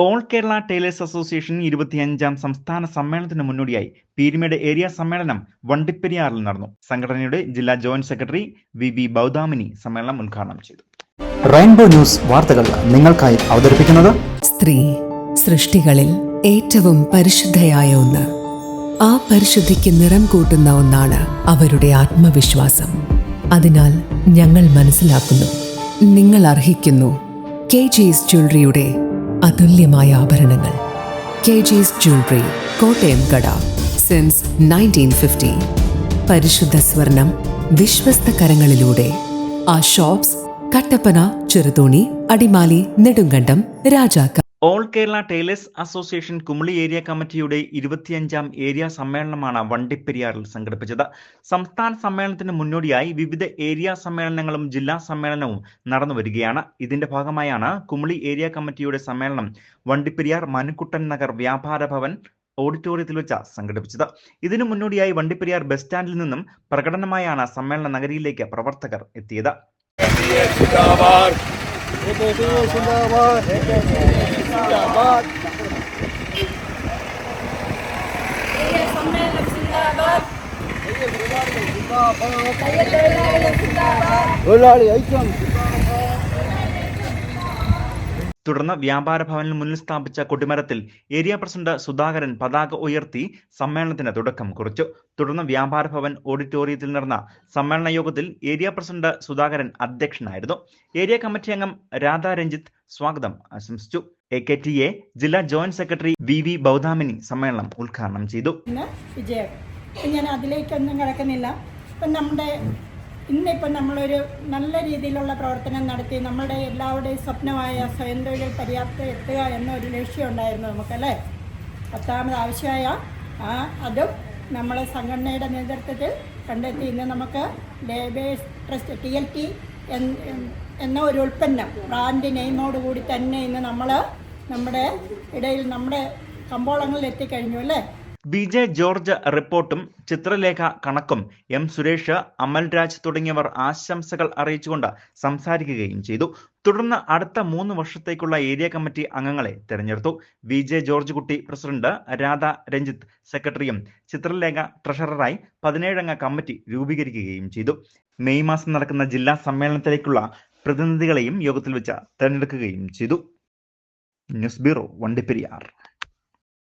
All Kerala tailors association 25ാം സംസ്ഥാന സമ്മേളനത്തിന് മുന്നോടിയായി പീരുമേട് ഏരിയ സമ്മേളനം വണ്ടിപ്പെരിയാറിൽ നടന്നു. സംഘടനയുടെ ജില്ലാ ജോയിന്റ് സെക്രട്ടറി വി ബൗദാമിനി സമ്മേളനം ഉദ്ഘാടനം ചെയ്തു. റെയിൻബോ ന്യൂസ് വാർത്തകൾ നിങ്ങൾക്കായി അവതരിപ്പിക്കുന്നത് സ്ത്രീ സൃഷ്ടികളിൽ ഏറ്റവും പരിശുദ്ധയായ ഒന്ന്. ആ പരിശുദ്ധിക്ക് നിറം കൂട്ടുന്ന ഒന്നാണ് അവരുടെ ആത്മവിശ്വാസം. അതിനാൽ ഞങ്ങൾ മനസ്സിലാക്കുന്നു, നിങ്ങൾ അർഹിക്കുന്നു KG's ജ്വല്ലറിയുടെ അതുല്യമായ ആഭരണങ്ങൾ. KG's ജ്വല്ലറി, കോട്ടയം കട, സിൻസ് 1950. പരിശുദ്ധ സ്വർണം വിശ്വസ്ത കരങ്ങളിലൂടെ. ആ ഷോപ്സ് കട്ടപ്പന, ചെറുതോണി, അടിമാലി, നെടുങ്കണ്ടം, രാജാക്ക. All Kerala tailors association Kumily area കമ്മിറ്റിയുടെ 25ാം ഏരിയ സമ്മേളനമാണ് വണ്ടിപ്പെരിയാറിൽ സംഘടിപ്പിച്ചത്. സംസ്ഥാന സമ്മേളനത്തിന് മുന്നോടിയായി വിവിധ ഏരിയ സമ്മേളനങ്ങളും ജില്ലാ സമ്മേളനവും നടന്നു വരികയാണ്. ഇതിന്റെ ഭാഗമായാണ് കുമളി ഏരിയ കമ്മിറ്റിയുടെ സമ്മേളനം വണ്ടിപ്പെരിയാർ മനുക്കുട്ടൻ നഗർ വ്യാപാര ഭവൻ ഓഡിറ്റോറിയത്തിൽ വെച്ച് സംഘടിപ്പിച്ചത്. ഇതിനു മുന്നോടിയായി വണ്ടിപ്പെരിയാർ ബസ് സ്റ്റാൻഡിൽ നിന്നും പ്രകടനമായാണ് സമ്മേളന നഗരിയിലേക്ക് പ്രവർത്തകർ എത്തിയത്. തുടർന്ന് വ്യാപാര ഭവനിൽ മുന്നിൽ സ്ഥാപിച്ച കൊടിമരത്തിൽ ഏരിയ പ്രസിഡന്റ് സുധാകരൻ പതാക ഉയർത്തി സമ്മേളനത്തിന് തുടക്കം കുറിച്ചു. തുടർന്ന് വ്യാപാര ഭവൻ ഓഡിറ്റോറിയത്തിൽ നടന്ന സമ്മേളന യോഗത്തിൽ ഏരിയ പ്രസിഡന്റ് സുധാകരൻ അധ്യക്ഷനായിരുന്നു. ഏരിയ കമ്മിറ്റി അംഗം രാധാ രഞ്ജിത്ത് സ്വാഗതം ആശംസിച്ചു. AKTA ജില്ലാ ജോയിന്റ് സെക്രട്ടറി വി ബൗദാമിനി സമ്മേളനം ഉദ്ഘാടനം ചെയ്തു. ഞാൻ അതിലേക്കൊന്നും കിടക്കുന്നില്ല. ഇന്നിപ്പം നമ്മളൊരു നല്ല രീതിയിലുള്ള പ്രവർത്തനം നടത്തി നമ്മളുടെ എല്ലാവരുടെയും സ്വപ്നമായ സ്വയം തൊഴിൽ പര്യാപ്തത എത്തുക എന്നൊരു ലക്ഷ്യം ഉണ്ടായിരുന്നു നമുക്കല്ലേ. 10ാമത് ആവശ്യമായ അതും നമ്മൾ സംഘടനയുടെ നേതൃത്വത്തിൽ കണ്ടെത്തി. ഇന്ന് നമുക്ക് ലേബേഴ്സ് ട്രസ്റ്റ് TLT എന്ന ഒരു ഉൽപ്പന്നം ബ്രാൻഡ് നെയിമോടുകൂടി തന്നെ ഇന്ന് നമ്മൾ നമ്മുടെ ഇടയിൽ നമ്മുടെ കമ്പോളങ്ങളിൽ എത്തിക്കഴിഞ്ഞു അല്ലേ. BJ ജോർജ് റിപ്പോർട്ടും ചിത്രലേഖ കണക്കും സുരേഷ്, അമൽരാജ് തുടങ്ങിയവർ ആശംസകൾ അറിയിച്ചുകൊണ്ട് സംസാരിക്കുകയും ചെയ്തു. തുടർന്ന് അടുത്ത 3 വർഷത്തേക്കുള്ള ഏരിയ കമ്മിറ്റി അംഗങ്ങളെ തെരഞ്ഞെടുത്തു. VJ ജോർജ് കുട്ടി പ്രസിഡന്റ്, രാധാ രഞ്ജിത്ത് സെക്രട്ടറിയും ചിത്രലേഖ ട്രഷററായി 17 അംഗ കമ്മിറ്റി രൂപീകരിക്കുകയും ചെയ്തു. മെയ് മാസം നടക്കുന്ന ജില്ലാ സമ്മേളനത്തിലേക്കുള്ള പ്രതിനിധികളെയും യോഗത്തിൽ വെച്ച് തെരഞ്ഞെടുക്കുകയും ചെയ്തു. News bureau, Vandiperiyar.